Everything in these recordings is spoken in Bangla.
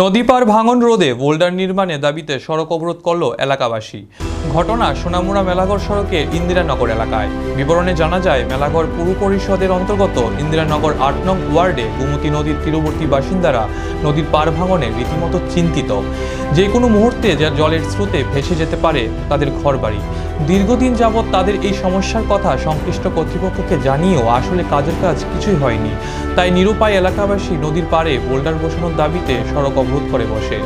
নদী পার ভাঙন রোধে বোল্ডার নির্মাণে দাবিতে সড়ক অবরোধ করল এলাকাবাসী। ঘটনা সোনামুড়া মেলাঘর সড়কে ইন্দিরানগর এলাকায়। বিবরণে জানা যায়, মেলাঘর পুর পরিষদের অন্তর্গত ইন্দিরানগর ৮ নং ওয়ার্ডে গোমতী নদীর তীরবর্তী বাসিন্দারা নদীর পার ভাঙনে রীতিমতো চিন্তিত। যে কোনো মুহূর্তে যা জলের স্রোতে ভেসে যেতে পারে তাদের ঘরবাড়ি। দীর্ঘদিন যাবৎ তাদের এই সমস্যার কথা সংশ্লিষ্ট কর্তৃপক্ষকে জানিয়েও আসলে কাজের কাজ কিছুই হয়নি। তাই নিরুপায় এলাকাবাসী নদীর পাড়ে বোল্ডার বসানোর দাবিতে সড়ক অবরোধ করে বসে।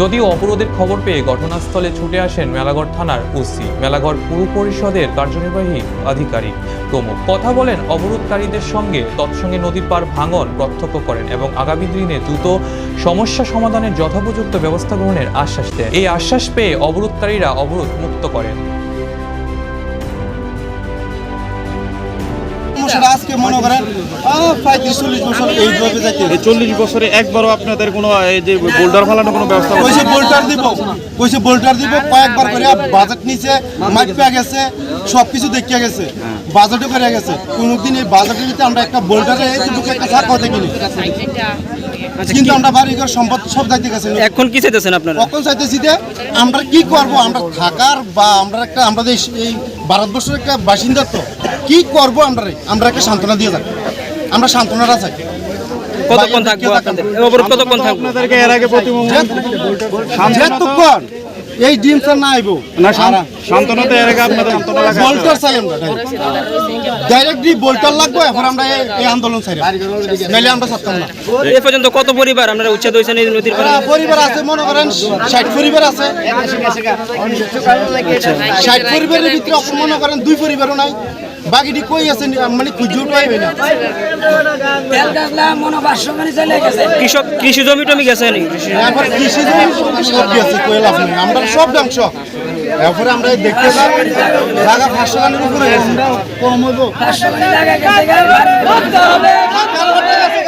যদিও অবরোধের খবর পেয়ে ঘটনাস্থলে ছুটে আসেন মেলাঘর থানার ওসি, মেলাঘর পুর পরিষদের কার্যনির্বাহী আধিকারিক প্রমুখ। কথা বলেন অবরোধকারীদের সঙ্গে, তৎসঙ্গে নদীর পার ভাঙন প্রত্যক্ষ করেন এবং আগামী দিনে দ্রুত সমস্যা সমাধানের যথোপযুক্ত ব্যবস্থা গ্রহণের আশ্বাস দেন। এই আশ্বাস পেয়ে অবরোধকারীরা অবরোধ মুক্ত করেন। আজকে মনে করেন 35-40 বছর এইভাবে যাইতে, 40 বছরে একবারও আপনাদের কোনো এই যে বোল্ডার ফালানোর কোনো ব্যবস্থা কইছে বোল্টার দিব কয়েকবার করে বাজেট নিচে মাইপা গেছে, সবকিছু দেখিয়া গেছে, বাজেটও করে গেছে। কোনোদিন এই বাজেটের ভিতরে আমরা একটা বোল্টারে একটা ছাড় দেখিনি, কিন্তু আমরা বাড়িঘর সম্পদ সব যাইতে গেছে। এখন কি চাইতেছেন আপনারা? কখন চাইতেছি যে আমরা কি করব, আমরা থাকার বা আমাদের এই ভারতবর্ষের একটা বাসিন্দা, তো কি করব আমরা একটা সান্ত্বনা দিয়ে যাই, আমরা সান্ত্বনাটা চাই। কতক্ষণ থাকবো আপনাদের অবরোধ? কতক্ষণ থাকবো? আপনাদেরকে এর আগে যেতক্ষণ এই ডিম স্যার না আইবো না শান্তনাতে এর আগে আপনাদের শান্তনা লাগা বোল্টার চাই, আমরা ডাইরেক্টলি বোল্টার লাগবে। এখন আমরা এই আন্দোলন চাই, নাইলে আমরা ছাড়তাম না। এ পর্যন্ত কত পরিবার আপনারা উচ্ছেদ হয়েছেন এই নদীর পাড়ে? পরিবার আছে মনে করেন 60 পরিবার আছে। 60 পরিবারের ভিতরে আপনি মনে করেন 2 পরিবারও নাই, বাকিটি কই আছে মানে খুঁজেও পাইবে না। কৃষি জমি টমি গেছে এখন কৃষি জমি সব গেছে, কইলা আপনি আমরা সব ধ্বংস। এরপরে আমরা দেখতে জায়গা 500 গানের উপরে গেছে, কম হইব 500 গানি জায়গা গেছে,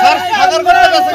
স্যার 1000 করে গেছে।